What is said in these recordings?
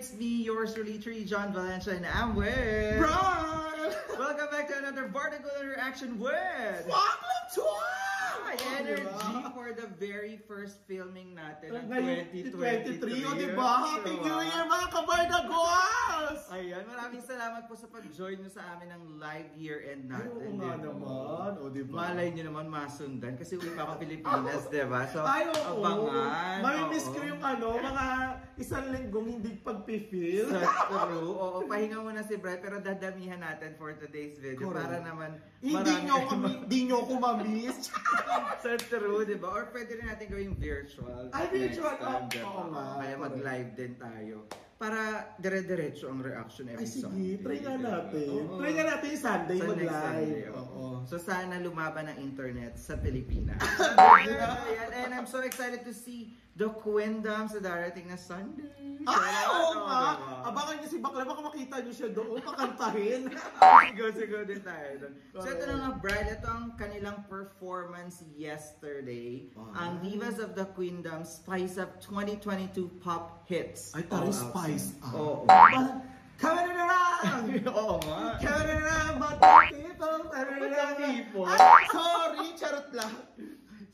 it's me, yours truly, John Valencia, and I'm with... Brian! Welcome back to another Vertical Interaction with... Welcome to energy for the very first filming natin ng 2023. O diba? Happy New Year mga kabardaguas! Ayan, maraming salamat po sa pag-join nyo sa amin ng live year-end natin. Oo nga naman, o diba? Malay nyo naman masundan kasi uwi pa ako Pilipinas, diba? So, ay, oo. Abangan. Mamimiss ko yung mga isang linggong hindi pagpifeel. So, true. Oo, pahinga muna si Brad pero dadamihan natin for today's video. Correct. Para naman Hindi nyo ko mamiss. So true, di ba? Or pwede rin natin gawing virtual. Ay, virtual. Oo nga. Kaya mag-live din tayo. Para dire-diretso ang reaction every Sunday. Ay sige, try nga natin. Oo. Try nga natin yung Sunday mag-live. So sana lumaban ang internet sa Pilipinas. And I'm so excited to see the Queendom sa darating na Sunday. Oo nga! Abangan niyo si Bakla, baka makita niyo siya doon, pakantahin. Sigo din tayo doon. So ito na nga, Brad, ito ang kanilang performance yesterday. Ang Divas of the Queendom Spice Up 2022 Pop Hits. Ay, tayo Spice Up. Oo. Coming around! Oo nga. Coming around, but people. Sorry, charot lang.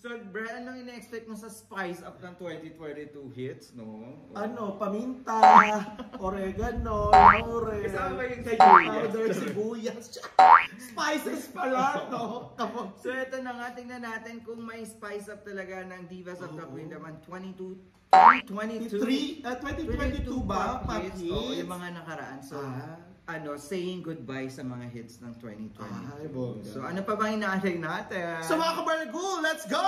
So, Brad, anong ina-expect mo sa Spice Up ng 2022 hits, no? Ano, paminta, oregano, laurel, Kasama yung powder, sibuyas, spices pala, no? So, ito na nga, tingnan natin kung may Spice Up talaga ng Divas of the Queendom ang 2022 ba? Pop hits. Oo, yung mga nakaraan. So, saying goodbye sa mga hits ng 2022. So, ano pa bang inaalay natin? So, mga kabardagu, let's go!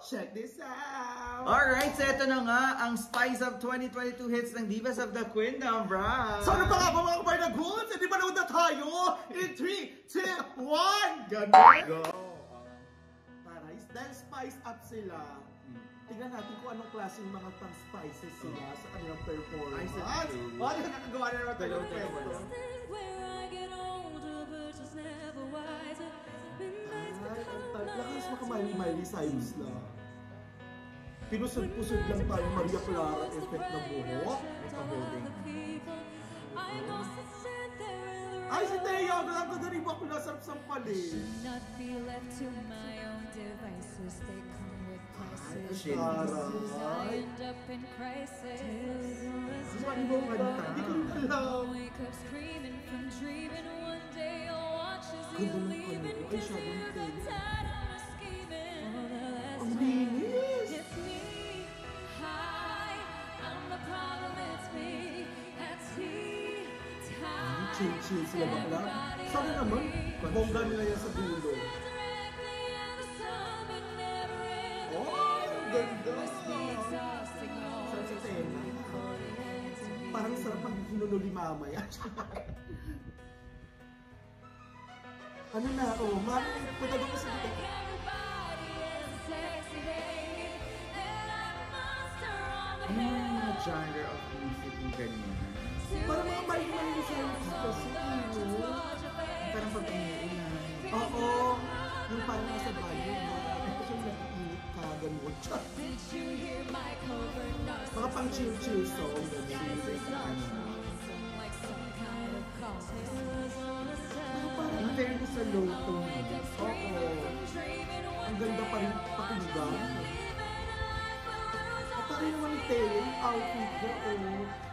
Check this out! Alright, so ito na nga ang Spice Up 2022 hits ng Divas of the Queendom, bro! So, ano pa nga ba mga kabardagu? Hindi ba naman na tayo? In 3, 2, 1! Ganun! Go! Parais, dahil Spice Up sila, tingnan natin kung anong klaseng mga pang-spices sila sa kanilang performance. Ano nakagawa na naman tayo? Lakas makamali-mali Cyrus lang. Pinusod-pusod lang tayo Maria Clara effect na buhok. Ay, si Teo! Ang ganda rin ba kung nasarap-sam pala eh. Aray. Ano ba ang kanta? Hindi ko alam. Ganda ng kanto. Ay, siya doon tayo. Ang linis! Chill sila bakla. Sana naman, bongga nila yan sa dulo. Ganda! Sarap sa tema. Parang sarap pag hinunuli mamaya. Ano na ako? Punta doon ko sa dito. Ano yung mga genre of music yung ganyan? Parang mga mahilig sa music kasi, Parang pag umuulan. Oo. Yung parang nasa bayo. Ito yung nag-iinit ka, ganun. Mga pang chill song. In fairness sa low tone. Oo. Ang ganda pa rin pakinggan. At parang naman yung Teo, yung outfit niya,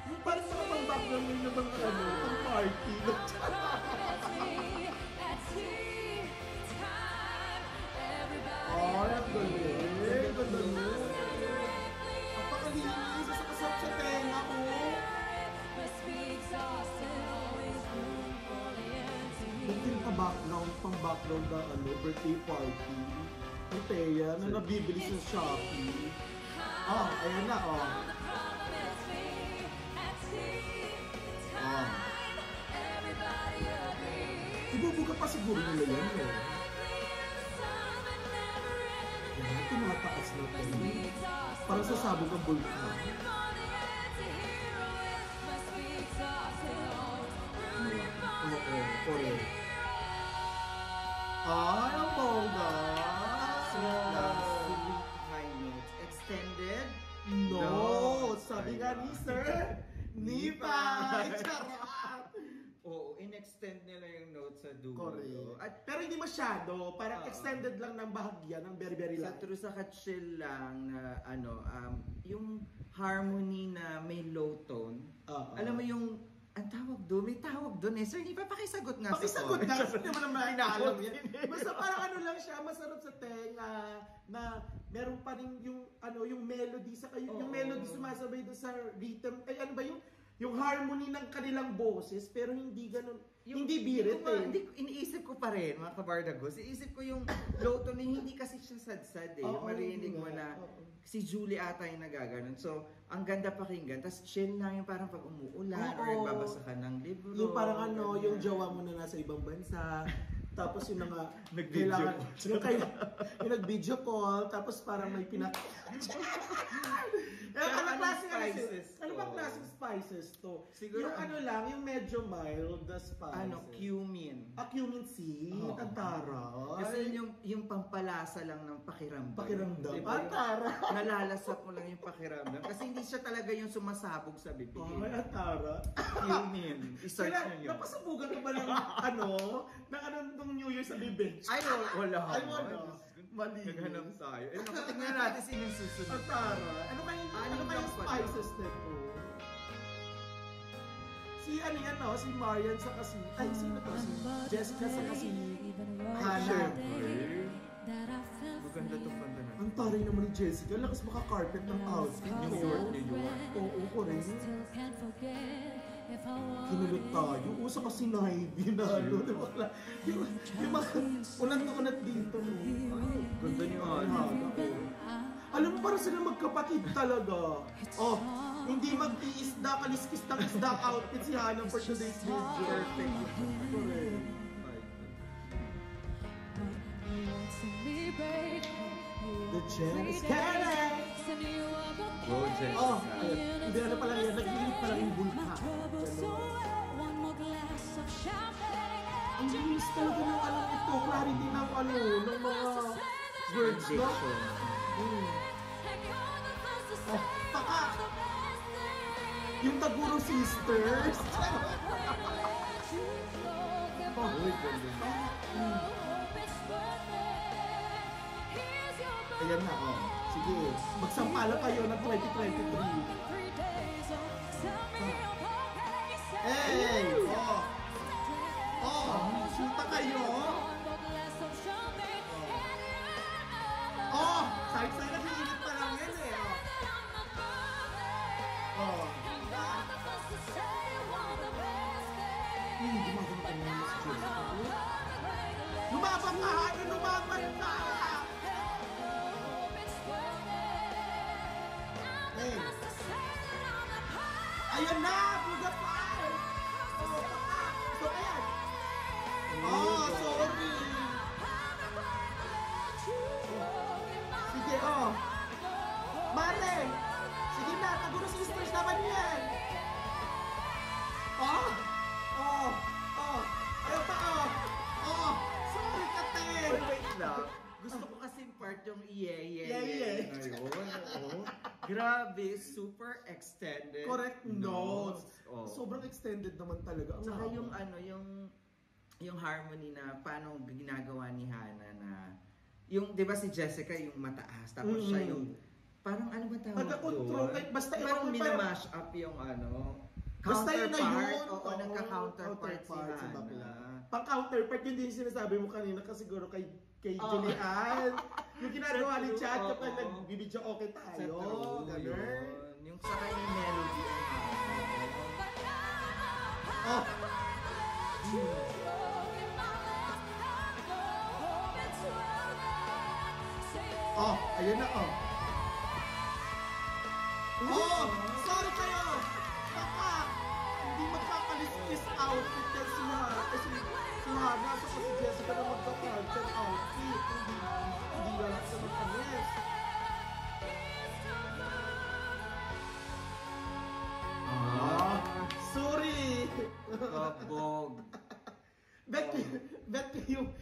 yung parang mga pang-background yun ng mga pang-party. Ay, ang galing. Ganda mo. Ang pakalinis. Sa kasap sa tenga ko. Yung pang-background na birthday party. Yung Teya na nabibili sa Shopee. Ayan na, Ibubuga pa siguro nila yan, Yan, tumataas na tayo. Parang sasabog ang bulkan. Correct. Ay, ang bongga! Sweet high notes. Extended? No! Sabi nga ni Sir Nipa! send nila yung note sa dulo. Correct. At Pero hindi masyado, parang extended lang ng bahagya ng very sa light. true sa chill lang na yung harmony na may low tone. Alam mo yung ang tawag doon, may tawag doon eh. Sir, Nipa, pakisagot nga Pakisagot sa na, kasi naman naman inaalam yan. Inaalam. Basta parang ano lang siya, masarap sa tenga, na meron pa rin yung, yung melody sa kayo, yung melody sumasabay doon sa rhythm, ay ano ba yung harmony ng kanilang boses, pero hindi ganun, hindi birit eh. Hindi, iniisip ko pa rin, mga kabardagos. Iniisip ko yung low tone, hindi kasi siya sad-sad eh. Oo, Marinig mo hindi na nga. Oo. si Julie ata yung nagaganon. So, ang ganda pakinggan. Tapos chill lang yung parang pag umuulan or Oo. nagbabasa ka ng libro. Yung parang ganyan. yung jowa mo na nasa ibang bansa, tapos yung mga Nag-video yung nag-video call, tapos parang may pinak... Anong spices to? Ano bang klaseng spices to? Siguro yung lang, yung medyo mild na spices. Cumin. Cumin seed, ang taray. Kasi yung pampalasa lang ng pakiramdam. Pakiramdam. Diba? Ang taray. Nalalasap mo lang yung pakiramdam. Kasi hindi siya talaga yung sumasabog sa bibig. Ay, ang tara. Cumin. I-search nyo yun. Napasubugan ka ba ng nung New Year sa bibig? Ay, wala. Ay, wala. Mali. Naghanap tayo. Eh, tingnan natin sino yung susunod. Ang tara. Ano kayong spices nito? Si si Marian sa kasi, sino to? Si Jessica sa kasi Hannah. Maganda itong kanta na. Ang taray naman ni Jessica. Lakas maka-carpet ng outfit. New York, New York. Oo, ko rin. Kinulot tayo. Usa kasi na Ivy na Yung mga unat dito. Ganda niyo Alam mo, parang sila magkapatid talaga. Hindi mag-iisda, kaliskis ng isda outfit si Hannah for today's video. Perfect. Correct. The Jen is Karen! Go, Jen. Ayun. Hindi pala yan. Nag-iinit pala yung bulka. Ang linis talaga ng ito. Clarity ng ng mga words, no? Paka! Yung Taguro Sisters. Ayan na, Sige, magsampala kayo ng 2023. Hey! Suta kayo! Say nag-iinit pa lang yan eh. Gumagano ka naman si Jessica. Lumaban ka! Lumaban ka! Hey! Ayan na! Buga pa! So, ayan! Sorry! Sige, Mare! Sige na, Taguro Sisters naman yan! Ayaw pa, sorry, Kate! Wait lang. Gusto ko kasi part yung Yeah. ngayon. Grabe, super extended. Correct notes. Oh. Sobrang extended naman talaga. Ang Tsaka haba. yung harmony na paano ginagawa ni Hannah na yung 'di ba si Jessica yung mataas tapos siya yung parang ano ba tawag Pagka-control, doon? like, basta parang parang- minamash up yung Basta yun na counterpart. yun. Oo, nagka-counterpart si Hannah. Pang-counterpart, yun din yung sinasabi mo kanina kasi siguro kay Julian. Yung ginagawa ni Chat kapag nagbibidyo okay tayo. Ganun. Yung sa kanyang melody. Ayan na, sorry kayo! Baka, hindi magkakaliskis outfit yan si Hannah sa si Jessica na magkakaliskis outfit. Hindi lang sa magkalis. Sorry! Kabog. Bet yung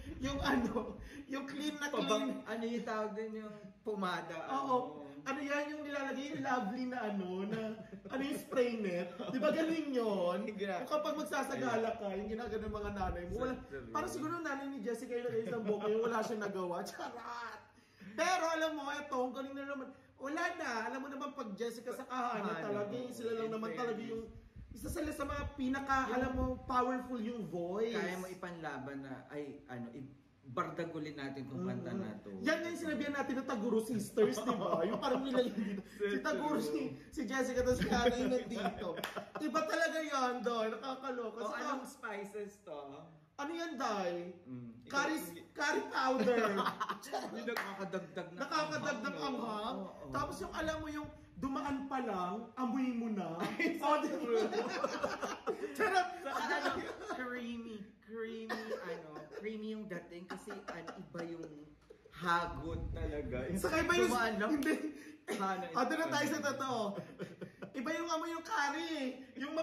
clean na Pabang, clean. ano yung tawag din yung pomada? Oo. Ano yan yung nilalagay yung lovely na ano yung spray net. Di ba galing yun? Kung kapag magsasagala ka, yung ginagawa ng mga nanay mo. Wala, parang siguro nanay ni Jessica yung nagay isang boka yung wala siyang nagawa. Charat! Pero alam mo, eto, ang galing na naman. Wala na. Alam mo naman pag Jessica sa kahana talaga, sila lang naman talaga yung isa sila sa mga pinaka, alam mo, powerful yung voice. Kaya mo ipanlaban na, bardagulin natin itong kanta na to. Yan nga yung sinabihan natin ng Taguro Sisters, di ba? Yung parang nila yung dito. Si Taguro, si Jessica, tapos si Ana yung nandito. Iba talaga yan, Doy. Nakakaloka. O, anong spices to? Ano yan, Day? Curry powder. Hindi nakakadagdag na Nakakadagdag ang hang. Tapos yung alam mo yung dumaan pa lang, amoy mo na. Charot! Creamy yung dating kasi iba yung hagod talaga. Saka iba yung... Hindi. Doon na tayo sa totoo. Iba yung amoy yung curry. Yung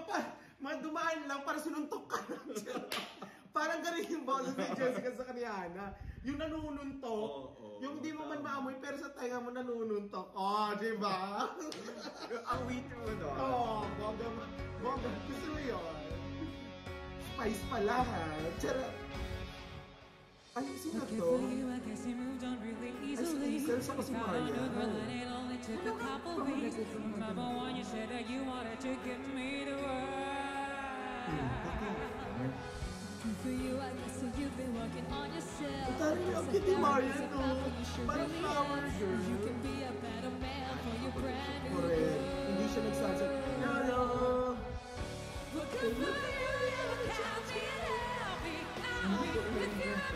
dumaan lang para sinuntok ka. Parang ganun yung boses ni Jessica sa kaniyana. Yung nanununtok. Yung hindi mo man maamoy pero sa tainga mo nanununtok. Di ba? Ang wait mo doon. Bongga. Gusto mo yun? Spice pala ha. Charot. Ay, sino to? Ay, si Hazel sa si Maria. Tari niyo ang Kitty Maria to. Parang flower girl. Correct. Hindi siya nagsasabi. Hello!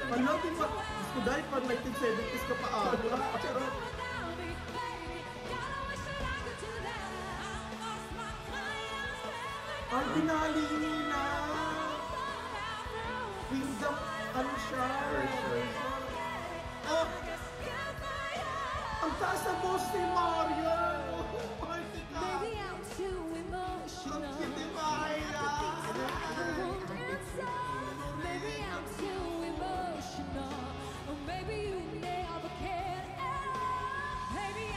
Ano, di ba? Gusto dahil pag 1970s ka pa aga. Charot. Ay, binali nila. Kingdom, ano siya? Oh! Ang taas na boss ni Mario! Party ka! Ang Kitty Maria!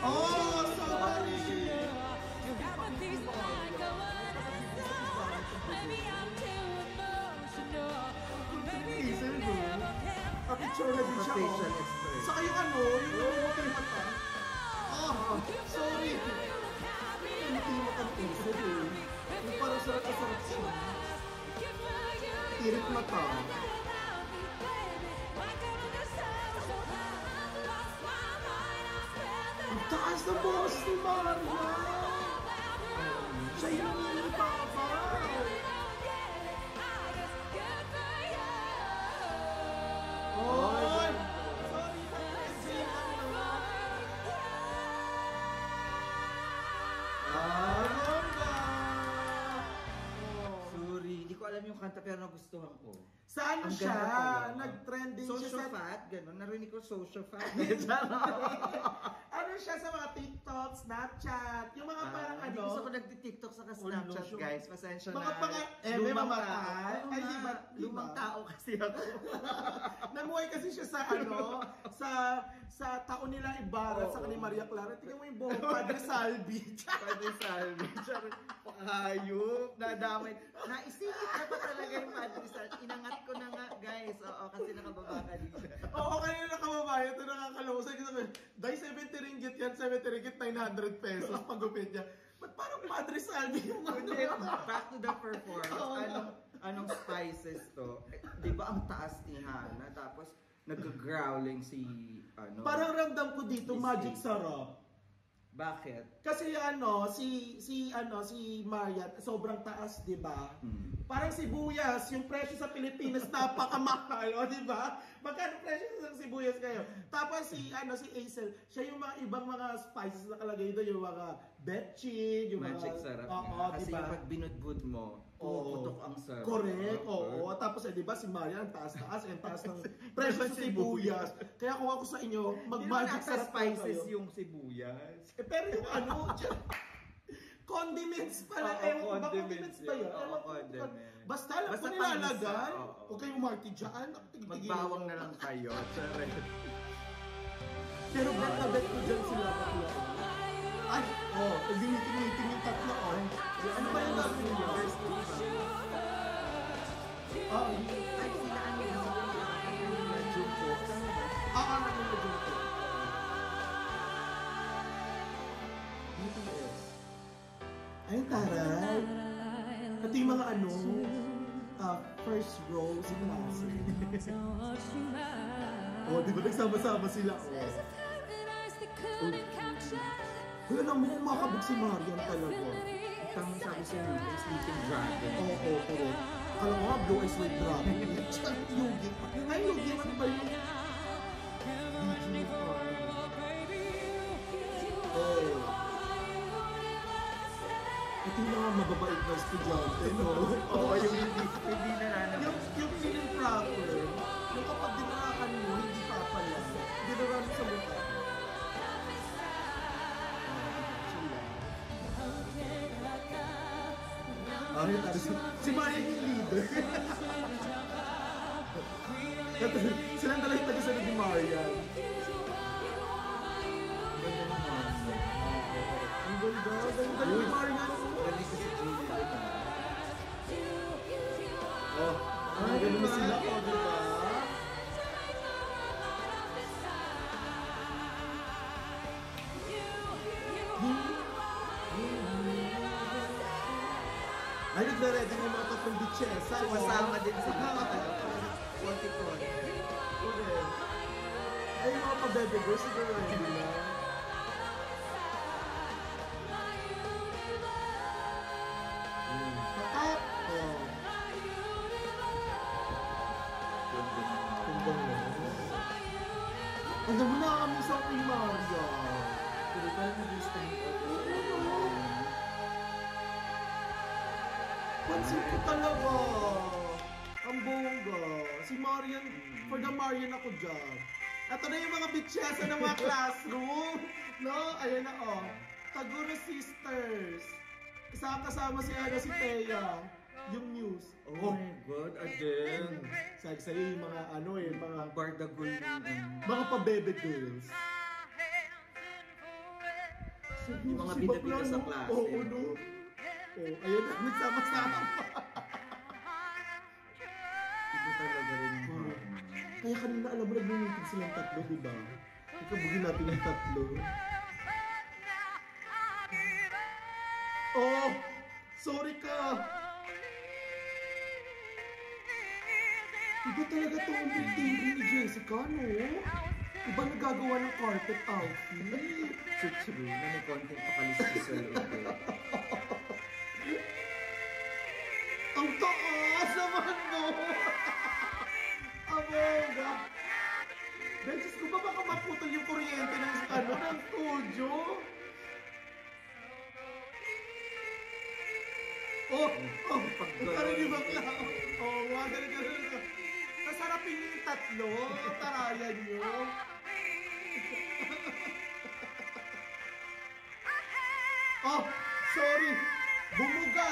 Oh, sorry! Picture na din siya. Facial expression. Saka yung yung namumutay mata. Sorry. Namumutay mata ng isip Yung parang sarap siya. Tirik mata. Ang taas na boss ni Maria. Siya yung papa. Sorry, hindi ko alam yung kanta pero nagustuhan ko. Saan Ang siya? ganda talaga. Nag-trending siya Social sa... fat, gano'n. Narinig ko social fat. Ano siya sa mga TikTok, Snapchat, yung mga parang Hindi gusto ko nagti-TikTok sa Snapchat, Ulo, guys. Pasensya mga na. may mamatay. Ay, di ba? Lumang tao kasi ako. Namuhay kasi siya sa sa taon nila Ibarra sa ni Maria Clara. Tingnan mo yung buhok, Padre Salvi. Padre Salvi. Pakahayop. Nadamay. Naisingit na pa talaga yung Padre Salvi. Inangat ko na nga, guys. Oo, kasi nakababa ka dito. Oo, kanina nakababayan. Ito nakakalawasan. Dahil 70 ringgit yan, 70 ringgit, 900 pesos pagupit niya. Ba't parang Padre Salvi yung Back to the performance. Anong spices to? Di ba ang taas ni Hannah? Tapos nag-growling si Parang ramdam ko dito, magic sarap. Bakit? Kasi si Marian, sobrang taas, 'di ba? Parang sibuyas, yung presyo sa Pilipinas napakamahal, o 'di ba? Magkano presyo sa sibuyas kayo? Tapos si Hazel, siya yung mga ibang mga spices na nakalagay doon, yung mga betchin, yung magic mga sarap oo, niya. Kasi diba? yung pag binudbud mo, puputok ang sarap. Correct, oo. Tapos 'di ba si Marian, ang taas-taas, ang taas ng presyo sa sibuyas. Kaya kung ako sa inyo, mag-magic sarap spices kayo. yung sibuyas. Pero yung condiments pala. Condiments ba yun? Condiments. Basta alam ko nilalagay. Huwag kayong marty dyan. Magbawang na lang kayo. Pero bet na bet ko dyan sila tatlo. Ay, nag-meeting yung tatlo, Ano ba yung tatlo niya? First week ba? Ay, sila ano na Jungko. Ano yung Jungko? BTS. Ay, taray. Ito yung mga first row sa klase. Di ba nagsama-sama sila? Uy, alam mo kung makabog si Marian talaga. Tama sabi sa Yugi, Sleeping Dragon. Oo, correct. Alam mo nga, Blue Eyes White Dragon. Yugi. Ngayon, Yugi, ano ba yung BG ito yung mga mababait na estudyante, no? Oo, yung hindi nalalaman. Yung feeling proper, yung kapag dinarakan mo, hindi papala. Dinarakan sa mukha. Si Marian yung leader. Silang dala yung taga-sunod ni Marian. Ang ganda ni Marian. Galing ko si Julia. Ang ganda mo sila, diba? Ay, nagre-ready ng mga tatlong bitchesa. Sumasama din sila. Konti-konti. Okay. Ay, mga pa-baby girls, nagre-ready na. Ang dami na kami sa kay Maria. Pero parang nag-stand up. Pansin ko talaga. Ang bongga. Si Marian, for the Marian ako dyan. Ito na yung mga bitchesa ng mga classroom. No? Ayan na, Taguro Sisters. Kasama si si Thea. Yung news. Oh my God, again. Sabi sa'yo yung mga mga Bardagul yung mga pa-baby girls. yung mga bida-bida sa klase. Oo, no? Ayun na, nagsama-sama. Iba talaga rin yung Kaya kanina alam mo, nag-meeting silang tatlo, di ba? Ikabugin natin yung tatlo. Sorry ka! Iba talaga to ang big ni Jessica, no? Iba nagagawa ng carpet outfit. So true, na may konting pakalistis sa loob. Ang taas naman, no? Aboga! Benches ko ba baka maputol yung kuryente ng studio? Parang ibang lang. Mga ganun. Nasarapin niyo yung tatlo. Tarayan niyo. Sorry. Bumuga.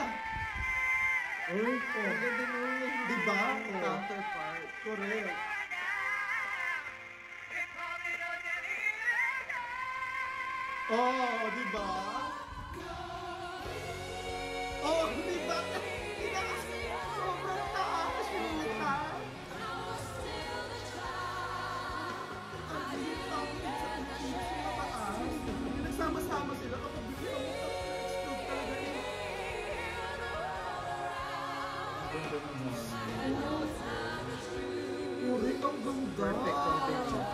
Ganda naman yung diba? counterpart. Correct. Diba? Diba? Sobrang taas yung taas. Nagsama-sama sila kapag bigyan mo explode talaga yun. Correct, ang ganda. Perfect combination.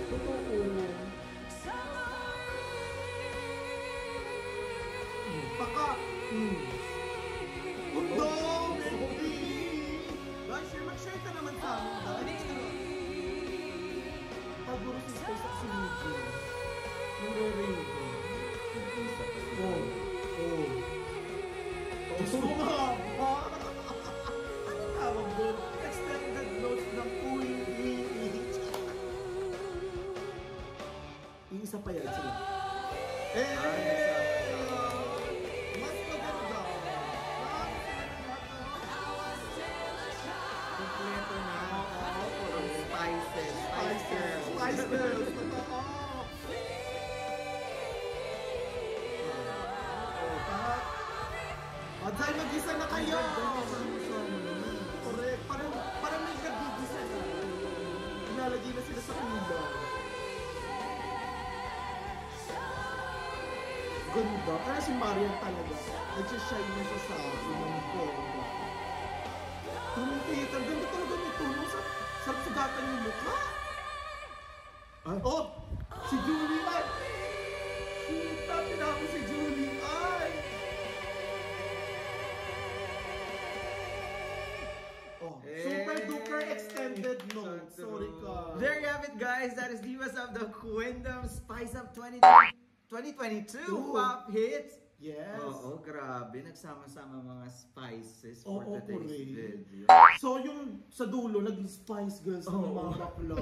Totoo. Baka, Undong! Guys, mag-share ka naman sa amin, guys. Taguro si Space at si Niji. Nangre-ring ko. Sumaba! Ano tawag doon? Extended notes ng yung isa pa yan sila. Mas maganda. Kompleto na. Spices. Spice Girls. Totoo. na kayo! Correct. Parang may nagigisa na. Inalagay na sila sa kula. Ganda. Kaya si Marian talaga. Nagsashine na siya sa unang ganda. Tumititan. Ganda talaga nito. Sarap sugatan yung mukha. Oh! Si Julie ay! Sita, pinako si Julie ay! Oh, super duper extended no. Sorry ka. There you have it, guys. That is Divas of the Queendom Spice Up 2022 Pop Hits. Yes. Oo, grabe. Nagsama-sama mga spices for Oo, today's correct. video. So yung sa dulo, naging Spice Girls na mga bakla.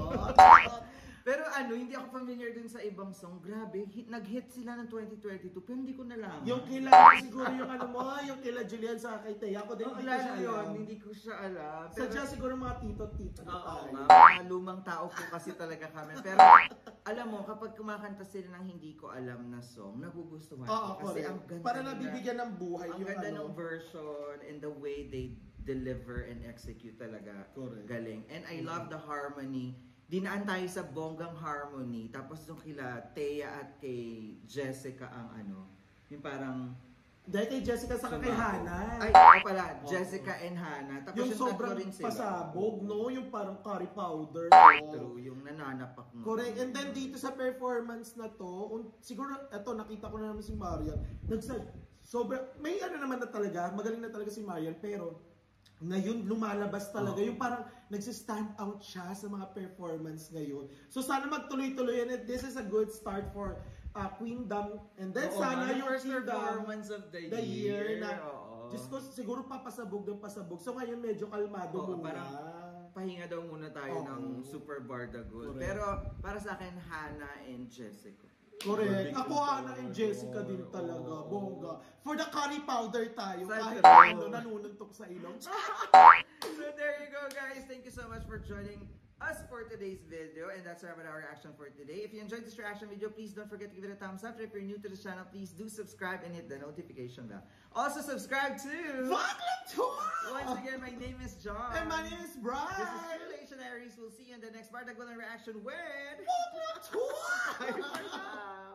Pero hindi ako familiar dun sa ibang song. Grabe, nag-hit sila ng 2022 pero hindi ko nalaman. Yung kila siguro yung yung kila Julian sa kay Taya. Ako din hindi ko siya alam. Hindi ko siya alam. Sadya siguro mga tito-tito na tayo. Mga lumang tao po kasi talaga kami. Pero alam mo, kapag kumakanta sila ng hindi ko alam na song, nagugustuhan ko. Kasi ang ganda para nabibigyan ng buhay ang yung ganda ng version and the way they deliver and execute talaga. Correct. Galing. And I love the harmony. Dinaan tayo sa bonggang harmony. Tapos yung kila Thea at kay Jessica ang yung parang dahil kay Jessica sa kay Hannah. Ay, pala, Jessica and Hannah. Tapos yung sobrang rin sila. pasabog, no? Yung parang curry powder. True, yung nananapak mo. Correct. And then dito sa performance na to, siguro, eto, nakita ko na naman si Marian. May naman na talaga, magaling na talaga si Marian, pero ngayon lumalabas talaga. Yung parang nagsistand out siya sa mga performance ngayon. So sana magtuloy-tuloy yan. This is a good start for Queendom. And then sana yung first Queendom performance of the year na, Diyos ko, siguro papasabog ng pasabog. So ngayon medyo kalmado muna. Parang pahinga daw muna tayo ng Super Bardagull. Pero para sa akin, Hannah and Jessica. Correct. Ako, Hannah and Jessica din talaga. Bongga. For the curry powder tayo. Kahit nanununtok sa ilong. So there you go, guys. Thank you so much for joining us for today's video. And that's our reaction for today. If you enjoyed this reaction video, please don't forget to give it a thumbs up. If you're new to this channel, please do subscribe and hit the notification bell. Also subscribe to Vloglet Tour! Once again, my name is John. And my name is Brian. This is Relationaries. We'll see you in the next Bardagulan reaction with Vloglet Tour! Bye for now.